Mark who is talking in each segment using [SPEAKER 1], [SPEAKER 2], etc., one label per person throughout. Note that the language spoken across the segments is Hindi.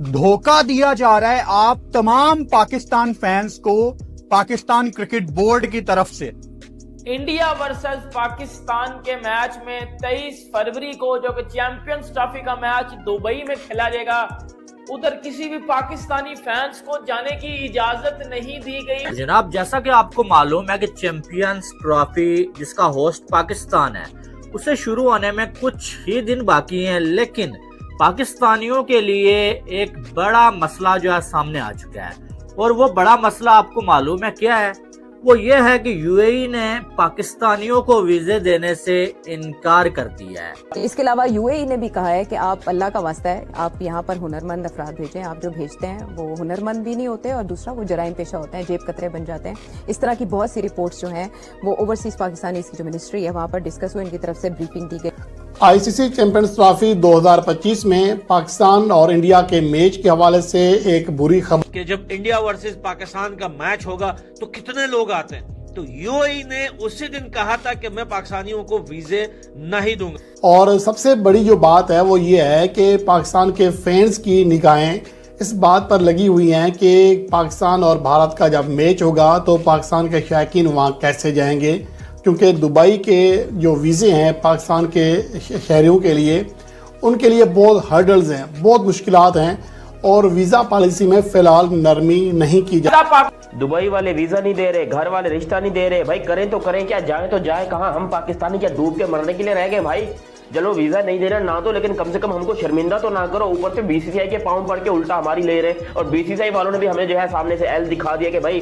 [SPEAKER 1] धोखा दिया जा रहा है आप तमाम पाकिस्तान फैंस को पाकिस्तान क्रिकेट बोर्ड की तरफ से।
[SPEAKER 2] इंडिया वर्सेस पाकिस्तान के मैच में 23 फरवरी को जो कि चैंपियंस ट्रॉफी का मैच दुबई में खेला जाएगा, उधर किसी भी पाकिस्तानी फैंस को जाने की इजाजत नहीं दी गई।
[SPEAKER 3] जनाब, जैसा कि आपको मालूम है कि चैंपियंस ट्रॉफी जिसका होस्ट पाकिस्तान है, उसे शुरू होने में कुछ ही दिन बाकी हैं, लेकिन पाकिस्तानियों के लिए एक बड़ा मसला जो है सामने आ चुका है। और वो बड़ा मसला आपको मालूम है क्या है? वो ये है कि यूएई ने पाकिस्तानियों को वीजे देने से इनकार कर दिया है।
[SPEAKER 4] इसके अलावा यूएई ने भी कहा है कि आप अल्लाह का वास्ता है, आप यहाँ पर हुनरमंद अफराद भेजें। आप जो भेजते हैं वो हुनरमंद भी नहीं होते और दूसरा वो जराइम पेशा होते हैं, जेब कतरे बन जाते हैं। इस तरह की बहुत सी रिपोर्ट्स जो हैं वो ओवरसीज पाकिस्तानी की जो मिनिस्ट्री है वहाँ पर डिस्कस हुई, इनकी तरफ से ब्रीफिंग दी गई।
[SPEAKER 5] आईसीसी चैंपियंस ट्रॉफी 2025 में पाकिस्तान और इंडिया के मैच के हवाले से एक बुरी खबर
[SPEAKER 6] कि जब इंडिया वर्सेस पाकिस्तान का मैच होगा तो कितने लोग आते हैं। तो यूएई ने उसी दिन कहा था कि मैं पाकिस्तानियों को वीजे नहीं दूंगा।
[SPEAKER 5] और सबसे बड़ी जो बात है वो ये है कि पाकिस्तान के फैंस की निगाहें इस बात पर लगी हुई हैं कि पाकिस्तान और भारत का जब मैच होगा तो पाकिस्तान के शायकीन वहाँ कैसे जाएंगे, क्योंकि दुबई के जो वीज़े हैं पाकिस्तान के शहरियों के लिए, उनके लिए बहुत हर्डल्स हैं, बहुत मुश्किलात हैं और वीज़ा पॉलिसी में फ़िलहाल नरमी नहीं की जा।
[SPEAKER 7] दुबई वाले वीज़ा नहीं दे रहे, घर वाले रिश्ता नहीं दे रहे। भाई करें तो करें क्या, जाएं तो जाएं कहाँ? हम पाकिस्तानी क्या डूब के मरने के लिए रह गए? भाई चलो वीज़ा नहीं दे रहे ना, तो लेकिन कम से कम हमको शर्मिंदा तो ना करो। ऊपर से बीसीसीआई के पाँव पड़ के उल्टा हमारी ले रहे, और बीसीसीआई वालों ने भी हमें जो है सामने से एल दिखा दिया कि भाई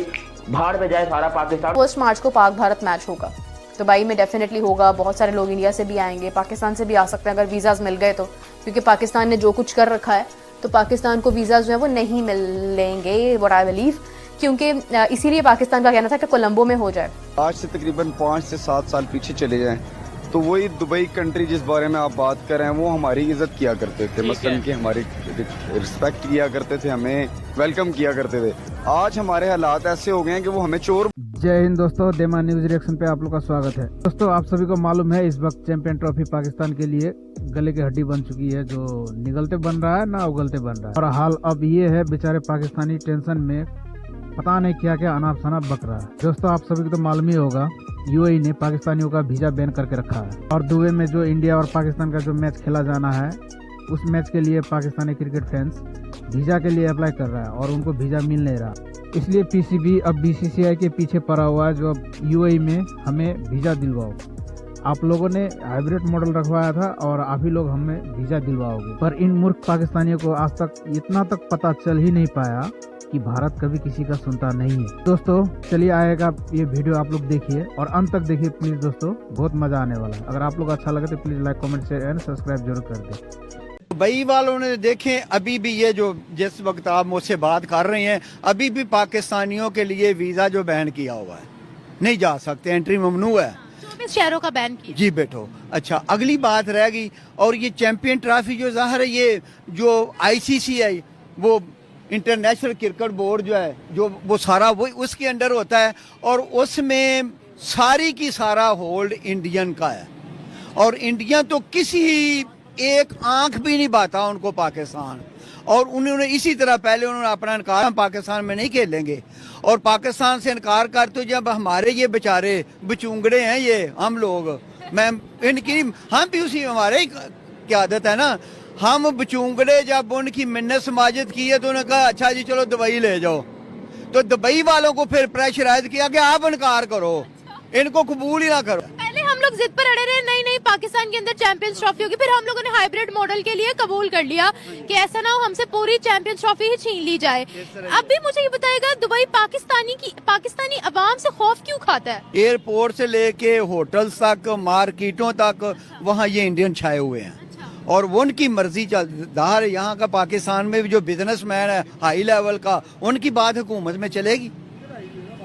[SPEAKER 7] भाड़ में जाए सारा पाकिस्तान।
[SPEAKER 8] 1 मार्च को पाक भारत मैच होगा, दुबई में डेफिनेटली होगा। बहुत सारे लोग इंडिया से भी आएंगे, पाकिस्तान से भी आ सकते हैं अगर वीज़ाज मिल गए तो, क्योंकि पाकिस्तान ने जो कुछ कर रखा है तो पाकिस्तान को वीज़ा जो है वो नहीं मिलेंगे, व्हाट आई बिलीव, क्योंकि इसीलिए पाकिस्तान का कहना था कि कोलंबो में हो जाए।
[SPEAKER 9] आज से तकरीबन 5 से 7 साल पीछे चले जाएं तो वही दुबई कंट्री जिस बारे में आप बात कर रहे हैं वो हमारी इज्जत किया करते थे, मसलन कि हमारी रिस्पेक्ट किया करते थे, हमें वेलकम किया करते थे। आज हमारे हालात ऐसे हो गए हैं कि वो हमें चोर।
[SPEAKER 10] जय हिंद दोस्तों, देमा न्यूज रिएक्शन पे आप लोग का स्वागत है। दोस्तों, आप सभी को मालूम है इस वक्त चैंपियन ट्रॉफी पाकिस्तान के लिए गले की हड्डी बन चुकी है, जो निगलते बन रहा है ना उगलते बन रहा है। और हाल अब ये है, बेचारे पाकिस्तानी टेंशन में पता नहीं क्या क्या अनाप शनाप बक रहा है। दोस्तों, आप सभी को तो मालूम ही होगा यूएई ने पाकिस्तानियों का वीजा बैन करके रखा है, और दुबई में जो इंडिया और पाकिस्तान का जो मैच खेला जाना है उस मैच के लिए पाकिस्तानी क्रिकेट फैंस वीजा के लिए अप्लाई कर रहा है और उनको वीजा मिल नहीं रहा। इसलिए पीसीबी अब बीसीसीआई के पीछे पड़ा हुआ है, जो अब यूएई में हमें वीजा दिलवाओ। आप लोगों ने हाइब्रिड मॉडल रखवाया था और आप ही लोग हमें वीजा दिलवाओगे, पर इन मूर्ख पाकिस्तानियों को आज तक इतना तक पता चल ही नहीं पाया कि भारत कभी किसी का सुनता नहीं है। दोस्तों चलिए आएगा ये वीडियो, आप लोग देखिए और अंत तक देखिए प्लीज दोस्तों, बहुत मजा आने वाला है। अगर आप लोग अच्छा लगे तो please like comment share and subscribe जरूर कर दें।
[SPEAKER 11] दुबई वालों ने देखें, अभी भी ये जो जिस वक्त आप मुझसे बात कर रहे हैं, अभी भी पाकिस्तानियों के लिए वीजा जो बैन किया हुआ है, नहीं जा सकते, एंट्री ममनू है।
[SPEAKER 8] 24 शहरों का बैन किया
[SPEAKER 11] जी बैठो। अच्छा, अगली बात रह गई, और ये चैंपियन ट्रॉफी जो जाहिर है, ये जो आईसीसी है, वो इंटरनेशनल क्रिकेट बोर्ड जो है, जो वो सारा वो उसके अंडर होता है, और उसमें सारी की सारा होल्ड इंडियन का है। और इंडिया तो किसी एक आंख भी नहीं बाता उनको पाकिस्तान, और उन्होंने इसी तरह पहले उन्होंने अपना इनकार, हम पाकिस्तान में नहीं खेलेंगे, और पाकिस्तान से इनकार कर, तो जब हमारे ये बेचारे बचूंगड़े हैं ये हम लोग, मैं इनकी हम भी उसी हमारे की आदत है ना, हम बचूंगड़े जब उनकी मिन्नत समाजत की है तो उन्होंने कहा अच्छा जी चलो दुबई ले जाओ, तो दुबई वालों को फिर प्रेशराइज किया कि आप इनकार करो, इनको कबूल ही ना करो।
[SPEAKER 8] पहले हम लोग जिद पर अड़े रहे, नहीं नहीं पाकिस्तान के अंदर चैंपियंस ट्रॉफी होगी, फिर हम लोगों ने हाइब्रिड मॉडल के लिए कबूल कर लिया कि ऐसा ना हो हमसे पूरी चैंपियंस ट्रॉफी ही छीन ली जाए। अब भी मुझे ये बताएगा, दुबई पाकिस्तानी अवाम से खौफ क्यों खाता है?
[SPEAKER 11] एयरपोर्ट से लेके होटल्स तक, मार्केटों तक, वहाँ ये इंडियन छाए हुए हैं, और वो उनकी मर्जी चल दाहर। यहाँ का पाकिस्तान में भी जो बिजनेसमैन है हाई लेवल का, उनकी बात हुकूमत में चलेगी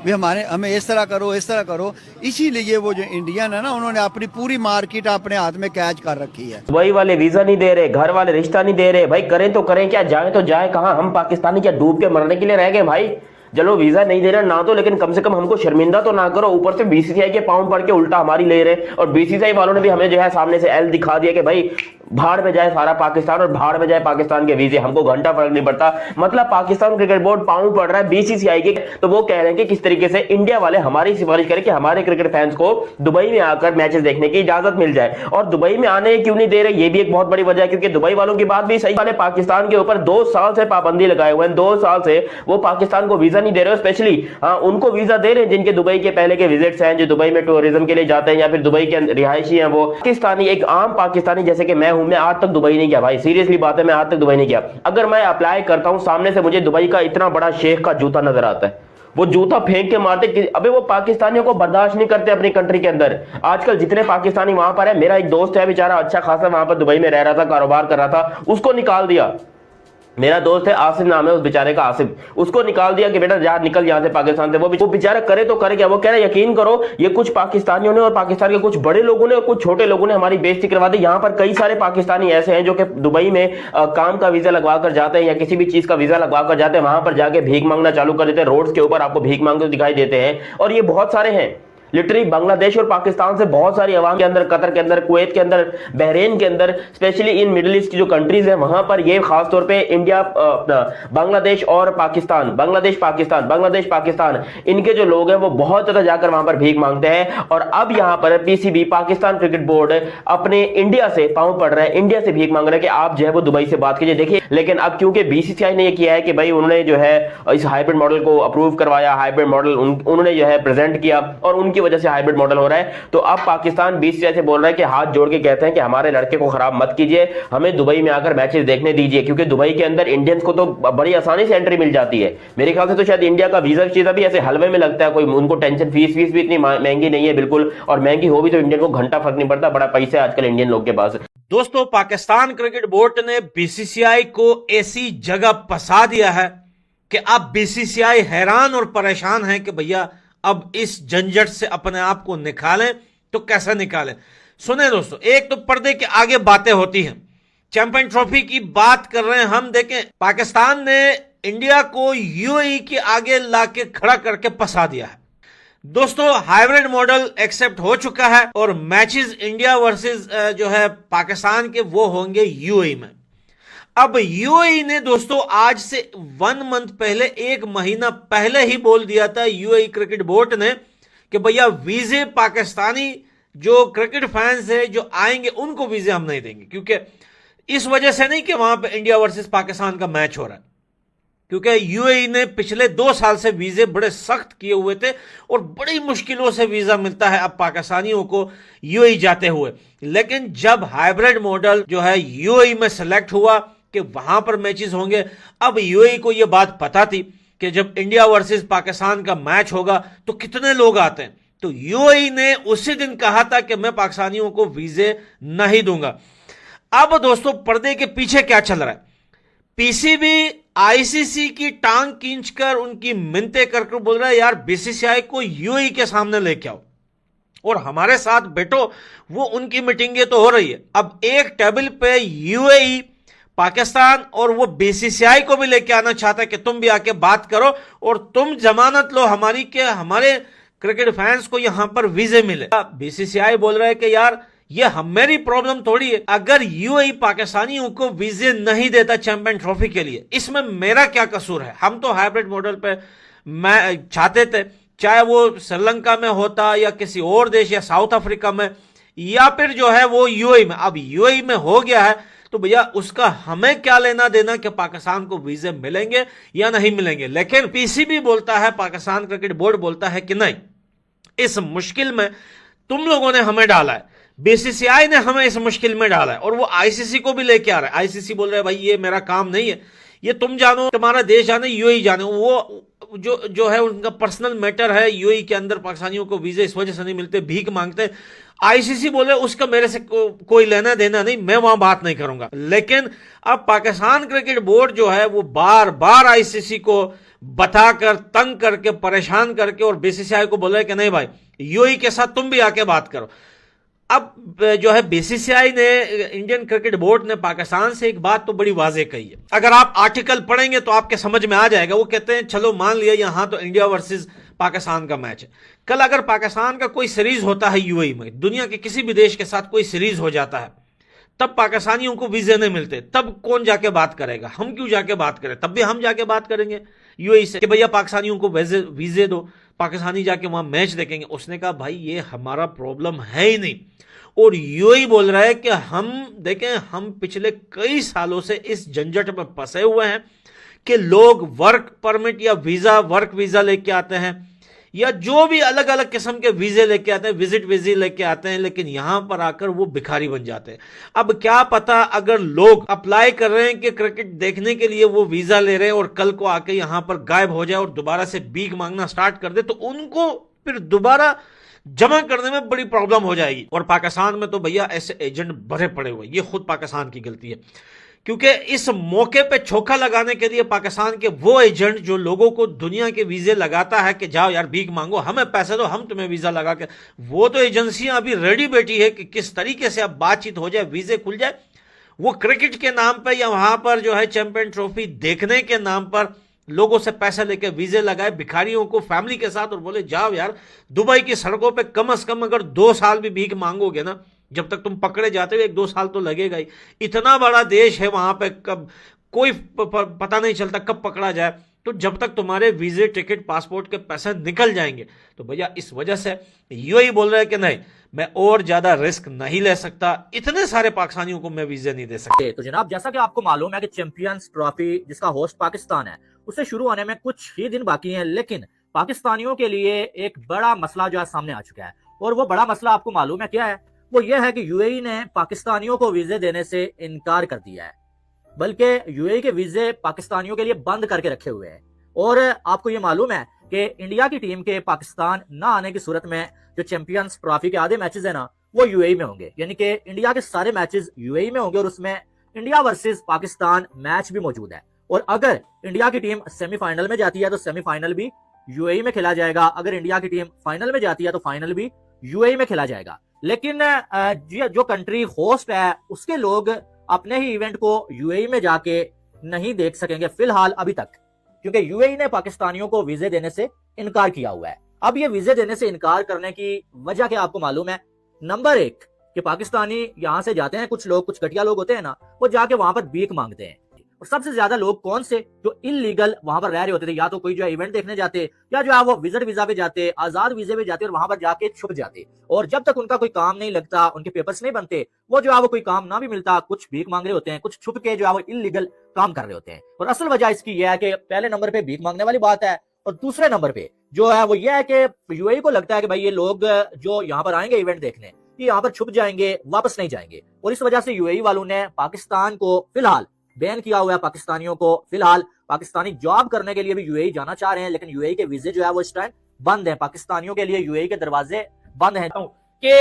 [SPEAKER 11] भी हमें इस तरह करो, इस तरह करो। इसीलिए वो जो इंडियन है ना, उन्होंने अपनी पूरी मार्केट अपने हाथ में कैच कर रखी है।
[SPEAKER 7] दुबई वाले वीज़ा नहीं दे रहे, घर वाले रिश्ता नहीं दे रहे। भाई करें तो करें क्या, जाएं तो जाएं कहाँ? हम पाकिस्तानी क्या डूब के मरने के लिए रह गए? भाई चलो वीजा नहीं दे रहे ना तो, लेकिन कम से कम हमको शर्मिंदा तो ना करो। ऊपर से बीसीसीआई के पाउंड पड़ के उल्टा हमारी ले रहे, और बीसीसीआई वालों ने भी हमें जो है सामने से एल दिखा दिया कि भाई भाड़ में जाए सारा पाकिस्तान और भाड़ में जाए पाकिस्तान के वीजे, हमको घंटा फर्क नहीं पड़ता। मतलब पाकिस्तान क्रिकेट बोर्ड पाउंड पड़ रहा है बीसीसीआई के, तो वो कह रहे हैं कि किस तरीके से इंडिया वाले हमारी सिफारिश करें कि हमारे क्रिकेट फैंस को दुबई में आकर मैचेस देखने की इजाजत मिल जाए। और दुबई में आने क्यों नहीं दे रहे, ये भी एक बहुत बड़ी वजह है, क्योंकि दुबई वालों की बात भी सही है। पाकिस्तान के ऊपर 2 साल से पाबंदी लगाए हुए हैं, 2 साल से वो पाकिस्तान को वीजा नहीं दे रहे। स्पेशली उनको वीजा दे रहे हैं जिनके दुबई के पहले के विजिट्स हैं, जो दुबई में टूरिज्म के लिए जाते हैं या फिर दुबई के रिहायशी हैं। वो पाकिस्तानी, एक आम पाकिस्तानी जैसे कि मैं हूं, मैं आज तक दुबई नहीं गया भाई, सीरियसली बात है, मैं आज तक दुबई नहीं गया। अगर मैं अप्लाई करता हूं, सामने से मुझे दुबई का इतना बड़ा शेख का जूता नजर आता है, वो जूता फेंक के मारते। अबे वो पाकिस्तानियों को बर्दाश्त नहीं करते अपनी कंट्री के अंदर। आजकल जितने पाकिस्तानी वहां पर है, मेरा एक दोस्त है बेचारा अच्छा खासा वहां पर दुबई में रह रहा था, कारोबार कर रहा था, उसको निकाल दिया। मेरा दोस्त है आसिफ नाम है उस बेचारे का, आसिफ, उसको निकाल दिया कि बेटा जा निकल यहां से पाकिस्तान से। वो बेचारा करे तो करे क्या, वो कह रहा है यकीन करो ये कुछ पाकिस्तानियों ने और पाकिस्तान के कुछ बड़े लोगों ने और कुछ छोटे लोगों ने हमारी बेइज्जती करवा दी। यहाँ पर कई सारे पाकिस्तानी ऐसे हैं जो कि दुबई में काम का वीजा लगवा कर जाते हैं या किसी भी चीज का वीजा लगवा कर जाते हैं, वहां पर जाके भीख मांगना चालू कर देते हैं। रोड्स के ऊपर आपको भीख मांगते दिखाई देते हैं, और ये बहुत सारे हैं। लिटरली बांग्लादेश और पाकिस्तान से बहुत सारी अवाम के अंदर, कतर के अंदर, कुवैत के अंदर, बहरीन के अंदर, स्पेशली इन मिडिल ईस्ट की जो कंट्रीज है वहां पर ये खास तौर पे इंडिया, बांग्लादेश और पाकिस्तान, बांग्लादेश पाकिस्तान, इनके जो लोग हैं वो बहुत ज्यादा जाकर वहां पर भीख मांगते हैं। और अब यहाँ पर पीसीबी, पाकिस्तान क्रिकेट बोर्ड, अपने इंडिया से पांव पड़ रहा है, इंडिया से भीख मांग रहा है कि आप जो है वो दुबई से बात कीजिए। देखिए, लेकिन अब क्योंकि बीसीसीआई ने ये किया है कि भाई उन्होंने जो है इस हाइब्रिड मॉडल को अप्रूव करवाया, हाइब्रिड मॉडल उन्होंने जो है प्रेजेंट किया और उनकी वजह से हाइब्रिड मॉडल हो रहा है, तो अब पाकिस्तान बीसीसीआई से बोल रहा है कि हाथ जोड़ के कहते हैं कि हमारे लड़के को खराब मत कीजिए, हमें दुबई में आकर मैचेस देखने दीजिए, क्योंकि दुबई के अंदर इंडियंस को तो बड़ी आसानी से एंट्री मिल जाती है। मेरे ख्याल से तो शायद इंडिया का वीजा चीज भी ऐसे हलवे में लगता है, कोई उनको टेंशन, फीस भी इतनी महंगी नहीं है बिल्कुल, और महंगी हो भी तो इंडियन को घंटा फर्क नहीं पड़ता, बड़ा पैसा है आजकल इंडियन लोग के पास।
[SPEAKER 6] दोस्तों, पाकिस्तान क्रिकेट बोर्ड ने बीसीसीआई को ऐसी जगह फंसा दिया है कि अब बीसीसीआई हैरान और परेशान है कि भैया अब इस झंझट से अपने आप को निकालें तो कैसे निकालें। सुने दोस्तों, एक तो पर्दे के आगे बातें होती हैं, चैंपियन ट्रॉफी की बात कर रहे हैं हम। देखें, पाकिस्तान ने इंडिया को यूएई के आगे लाके खड़ा करके फंसा दिया है। दोस्तों, हाइब्रिड मॉडल एक्सेप्ट हो चुका है और मैचेस इंडिया वर्सेस जो है पाकिस्तान के वो होंगे यूएई में। अब यूएई ने दोस्तों आज से 1 मंथ पहले, 1 महीना पहले ही बोल दिया था यूएई क्रिकेट बोर्ड ने कि भैया वीजे पाकिस्तानी जो क्रिकेट फैंस है जो आएंगे उनको वीजे हम नहीं देंगे, क्योंकि इस वजह से नहीं कि वहां पे इंडिया वर्सेस पाकिस्तान का मैच हो रहा है, क्योंकि यूएई ने पिछले 2 साल से वीजे बड़े सख्त किए हुए थे और बड़ी मुश्किलों से वीजा मिलता है अब पाकिस्तानियों को यूएई जाते हुए। लेकिन जब हाइब्रिड मॉडल जो है यूएई में सेलेक्ट हुआ कि वहां पर मैचेस होंगे, अब यूएई को यह बात पता थी कि जब इंडिया वर्सेस पाकिस्तान का मैच होगा तो कितने लोग आते हैं, तो यूएई ने उसी दिन कहा था कि मैं पाकिस्तानियों को वीजे नहीं दूंगा। अब दोस्तों, पर्दे के पीछे क्या चल रहा है, पीसीबी आईसीसी की टांग खींचकर उनकी मिन्नतें करके बोल रहा है यार बीसीसीआई को यूएई के सामने लेके आओ और हमारे साथ बैठो, वो उनकी मीटिंगें तो हो रही है। अब एक टेबल पे यूएई, पाकिस्तान और वो बीसीसीआई को भी लेके आना चाहता है कि तुम भी आके बात करो और तुम जमानत लो हमारी के हमारे क्रिकेट फैंस को यहां पर वीजे मिले। बीसीसीआई बोल रहा है कि यार ये मेरी प्रॉब्लम थोड़ी है, अगर यूएई पाकिस्तानियों को वीजे नहीं देता चैंपियन ट्रॉफी के लिए, इसमें मेरा क्या कसूर है। हम तो हाइब्रिड मॉडल पे मैं चाहते थे, चाहे वो श्रीलंका में होता या किसी और देश या साउथ अफ्रीका में या फिर जो है वो यूएई में। अब यूएई में हो गया है तो भैया उसका हमें क्या लेना देना कि पाकिस्तान को वीजे मिलेंगे या नहीं मिलेंगे। लेकिन पीसीबी बोलता है, पाकिस्तान क्रिकेट बोर्ड बोलता है कि नहीं, इस मुश्किल में तुम लोगों ने हमें डाला है, बीसीसीआई ने हमें इस मुश्किल में डाला है और वो आईसीसी को भी लेके आ रहा है। आईसीसी बोल रहा है भाई ये मेरा काम नहीं है, ये तुम जानो, तुम्हारा देश जाने, यूएई जाने, वो जो है उनका पर्सनल मैटर है। यूएई के अंदर पाकिस्तानियों को वीजे इस वजह से नहीं मिलते, भीख मांगते। आईसीसी बोले उसका मेरे से कोई लेना देना नहीं, मैं वहां बात नहीं करूंगा। लेकिन अब पाकिस्तान क्रिकेट बोर्ड जो है वो बार बार आईसीसी को बताकर, तंग करके, परेशान करके और बीसीसीआई को बोल रहे कि नहीं भाई यूएई के साथ तुम भी आके बात करो। अब जो है बीसीसीआई ने, इंडियन क्रिकेट बोर्ड ने पाकिस्तान से एक बात तो बड़ी वाजे कही है। अगर आप आर्टिकल पढ़ेंगे तो आपके समझ में आ जाएगा। वो कहते हैं चलो मान लिया यहां तो इंडिया वर्सेस पाकिस्तान का मैच है, कल अगर पाकिस्तान का कोई सीरीज होता है यूएई में, दुनिया के किसी भी देश के साथ कोई सीरीज हो जाता है, तब पाकिस्तानियों को वीजे नहीं मिलते, तब कौन जाके बात करेगा? हम क्यों जाके बात करें? तब भी हम जाके बात करेंगे यूएई से कि भैया पाकिस्तानियों को वीजे दो, पाकिस्तानी जाके वहां मैच देखेंगे। उसने कहा भाई ये हमारा प्रॉब्लम है ही नहीं। और यूएई बोल रहा है कि हम देखें, हम पिछले कई सालों से इस झंझट में फंसे हुए हैं कि लोग वर्क परमिट या वीजा, वर्क वीजा लेके आते हैं या जो भी अलग अलग किस्म के वीजे लेके आते हैं, विजिट वीजे लेके आते हैं, लेकिन यहां पर आकर वो भिखारी बन जाते हैं। अब क्या पता अगर लोग अप्लाई कर रहे हैं कि क्रिकेट देखने के लिए वो वीजा ले रहे हैं और कल को आके यहां पर गायब हो जाए और दोबारा से भीख मांगना स्टार्ट कर दे, तो उनको फिर दोबारा जमा करने में बड़ी प्रॉब्लम हो जाएगी। और पाकिस्तान में तो भैया ऐसे एजेंट भरे पड़े हुए, ये खुद पाकिस्तान की गलती है, क्योंकि इस मौके पे छोका लगाने के लिए पाकिस्तान के वो एजेंट जो लोगों को दुनिया के वीजे लगाता है कि जाओ यार भीख मांगो, हमें पैसे दो, हम तुम्हें वीजा लगा के, वो तो एजेंसियां अभी रेडी बैठी है कि किस तरीके से अब बातचीत हो जाए, वीजे खुल जाए। वो क्रिकेट के नाम पर या वहां पर जो है चैंपियन ट्रॉफी देखने के नाम पर लोगों से पैसे लेके वीजे लगाए भिखारियों को फैमिली के साथ और बोले जाओ यार दुबई की सड़कों पे कम से कम अगर 2 साल भी भीख मांगोगे ना, जब तक तुम पकड़े जाते हो 1-2 साल तो लगेगा ही। इतना बड़ा देश है वहां पे, कब कोई पता नहीं चलता कब पकड़ा जाए। तो जब तक तुम्हारे वीजे, टिकट, पासपोर्ट के पैसे निकल जाएंगे, तो भैया इस वजह से यूएई बोल रहा है कि नहीं, मैं और ज्यादा रिस्क नहीं ले सकता, इतने सारे पाकिस्तानियों को मैं वीजे नहीं दे सकता।
[SPEAKER 3] तो जनाब जैसा कि आपको मालूम है कि चैंपियंस ट्रॉफी जिसका होस्ट पाकिस्तान है, उसे शुरू होने में कुछ ही दिन बाकी हैं, लेकिन पाकिस्तानियों के लिए एक बड़ा मसला जो है सामने आ चुका है। और वो बड़ा मसला आपको मालूम है क्या है? वो ये है कि यूएई ने पाकिस्तानियों को वीजे देने से इनकार कर दिया है, बल्कि यूएई के वीजे पाकिस्तानियों के लिए बंद करके रखे हुए हैं। और आपको ये मालूम है कि इंडिया की टीम के पाकिस्तान ना आने की सूरत में जो चैंपियंस ट्रॉफी के आधे मैचेस है ना, वो यूएई में होंगे, यानी कि इंडिया के सारे मैचेस यूएई में होंगे और उसमें इंडिया वर्सेस पाकिस्तान मैच भी मौजूद है। और अगर इंडिया की टीम सेमीफाइनल में जाती है तो सेमीफाइनल भी यूएई में खेला जाएगा, अगर इंडिया की टीम फाइनल में जाती है तो फाइनल भी यूएई में खेला जाएगा। लेकिन जो कंट्री होस्ट है उसके लोग अपने ही इवेंट को यूएई में जाके नहीं देख सकेंगे फिलहाल अभी तक, क्योंकि यूएई ने पाकिस्तानियों को वीजे देने से इनकार किया हुआ है। अब ये वीजे देने से इनकार करने की वजह क्या आपको मालूम है? नंबर 1 कि पाकिस्तानी यहां से जाते हैं, कुछ लोग, कुछ घटिया लोग होते हैं ना, वो जाके वहां पर भीख मांगते हैं। और सबसे ज्यादा लोग कौन से? जो इलीगल वहां पर रह रहे होते थे, या तो कोई जो है इवेंट देखने जाते, या जो है वो विजिट वीजा पे जाते, आजाद वीजे पे जाते और वहां पर जाके छुप जाते। और जब तक उनका कोई काम नहीं लगता, उनके पेपर्स नहीं बनते, वो जो है वो कोई काम ना भी मिलता, कुछ भीख मांग रहे होते हैं, कुछ छुप के जो है वो इलीगल काम कर रहे होते हैं। और असल वजह इसकी यह है कि पहले नंबर पे भीख मांगने वाली बात है, और दूसरे नंबर पे जो है वो यह है कि यूएई को लगता है कि भाई ये लोग जो यहाँ पर आएंगे इवेंट देखने, ये यहाँ पर छुप जाएंगे, वापस नहीं जाएंगे। और इस वजह से यूएई वालों ने पाकिस्तान को फिलहाल बैन किया हुआ है। पाकिस्तानियों को फिलहाल पाकिस्तानी जॉब करने के लिए भी यूएई जाना चाह रहे हैं, लेकिन यूएई के वीजे जो है वो इस टाइम बंद है। पाकिस्तानियों के लिए यूएई के दरवाजे बंद हैं।
[SPEAKER 2] कि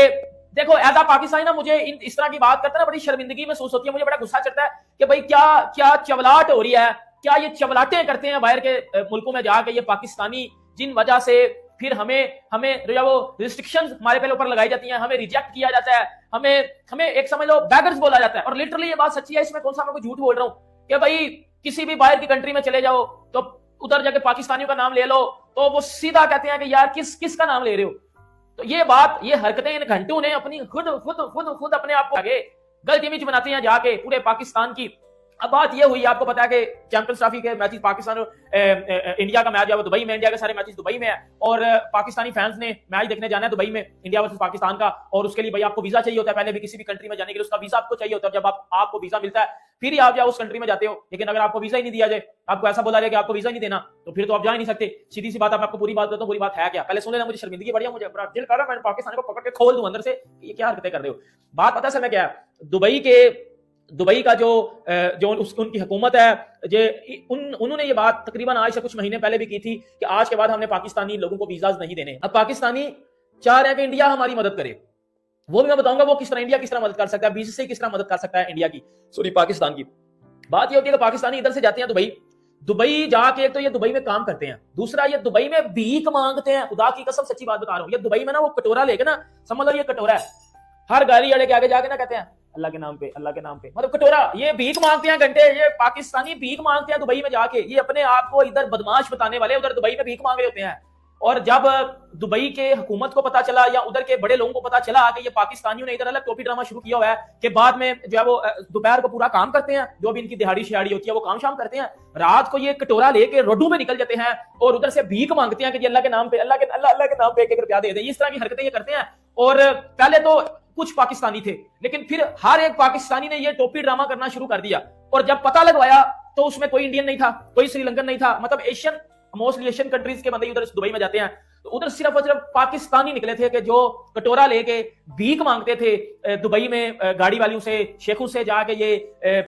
[SPEAKER 2] देखो एज आ पाकिस्तानी ना, मुझे इस तरह की बात करते ना बड़ी शर्मिंदगी महसूस होती है, मुझे बड़ा गुस्सा चढ़ता है कि भाई क्या चवलाट हो रही है, क्या ये चवलाटें करते हैं बाहर के मुल्कों में जाके ये पाकिस्तानी, जिन वजह से फिर हमें जो वो रिस्ट्रिक्शंस हमारे पहले ऊपर लगाई जाती हैं, हमें रिजेक्ट किया जाता है, हमें एक समझ लो बैगर्स बोला जाता है। और लिटरली ये बात सच्ची है, इसमें कौन सा मैं कोई झूठ बोल रहा हूँ कि भाई किसी भी बाहर की कंट्री में चले जाओ तो उधर जाके पाकिस्तानियों का नाम ले लो तो वो सीधा कहते हैं कि यार किसका नाम ले रहे हो। तो ये बात, ये हरकतें इन घंटों ने अपनी खुद अपने आप को आगे गलत इमेज बनाते हैं जाके पूरे पाकिस्तान की। अब बात ये हुई, आपको पता है कि चैंपियंस ट्रॉफी के मैचेस पाकिस्तान और इंडिया का मैच है वो दुबई में, इंडिया के सारे मैचेस दुबई में है और पाकिस्तानी फैंस ने मैच देखने जाना है दुबई में, इंडिया वर्सेस पाकिस्तान का। और उसके लिए भाई आपको वीजा चाहिए होता है, पहले भी किसी भी कंट्री में जाने के लिए उसका वीजा आपको चाहिए होता है। जब आपको वीजा मिलता है फिर ही आप जाओ उस कंट्री में जाते हो, लेकिन अगर आपको वीजा ही नहीं दिया जाए, आपको ऐसा बोला जाए कि आपको वीजा नहीं देना, तो फिर तो आप जा ही नहीं सकते। सीधी सी बात, आपको पूरी बात बताता हूं, पूरी बात है क्या, पहले सुन लेना। मुझे शर्मिंदगी बढ़िया, मुझे बड़ा दिल कर रहा है मैं पाकिस्तान को पकड़ के खोल दूं अंदर से, ये क्या हरकतें कर रहे हो। बात पता है मैं क्या, दुबई का जो उनकी हुकूमत है, उन्होंने ये बात तकरीबन आज से कुछ महीने पहले भी की थी कि आज के बाद हमने पाकिस्तानी लोगों को वीजाज नहीं देने। अब पाकिस्तानी चाह रहे हैं कि इंडिया हमारी मदद करे, वो भी मैं बताऊंगा वो किस तरह, इंडिया किस तरह मदद कर सकता है, बीसीसीआई किस तरह मदद कर सकता है इंडिया की, सॉरी पाकिस्तान की। बात ये होती है कि पाकिस्तानी इधर से जाते हैं दुबई जाके, एक तो ये दुबई में काम करते हैं, दूसरा ये दुबई में भीख मांगते हैं। खुदा की कसम सच्ची बात बता रहा हूं, ये दुबई में ना वो कटोरा लेके ना, समझ लो ये कटोरा है, हर गाड़ी वाले के आगे जाके ना कहते हैं अल्लाह के नाम पे, अल्लाह के नाम पे, मतलब कटोरा, ये भीख मांगते हैं घंटे, ये पाकिस्तानी भीख मांगते हैं दुबई में जाके, ये अपने आप को इधर बदमाश बताने वाले उधर दुबई में भीख मांग रहे होते हैं। और जब दुबई के हुकूमत को पता चला या उधर के बड़े लोगों को पता चला कि ये पाकिस्तानियों ने इधर अलग टोपी ड्रामा शुरू किया हुआ है कि बाद में जो है वो दोपहर को पूरा काम करते हैं, जो भी इनकी दिहाड़ी शिहाड़ी होती है वो काम शाम करते हैं, रात को ये कटोरा लेके रोडों में निकल जाते हैं और उधर से भीख मांगते हैं कि अल्लाह के नाम पे, अल्लाह के नाम पे 1 रुपया दे दे। इस तरह की हरकतें ये करते हैं। और पहले तो कुछ पाकिस्तानी थे, लेकिन फिर हर एक पाकिस्तानी ने ये टोपी ड्रामा करना शुरू कर दिया। और जब पता लगवाया तो उसमें कोई इंडियन नहीं था, कोई श्रीलंकन नहीं था, मतलब एशियन, मोस्टली एशियन कंट्रीज के बंदे उधर दुबई में जाते हैं। तो उधर सिर्फ और सिर्फ पाकिस्तानी निकले थे कि जो कटोरा लेके भीख मांगते थे दुबई में गाड़ी वालों से, शेखों से जाके ये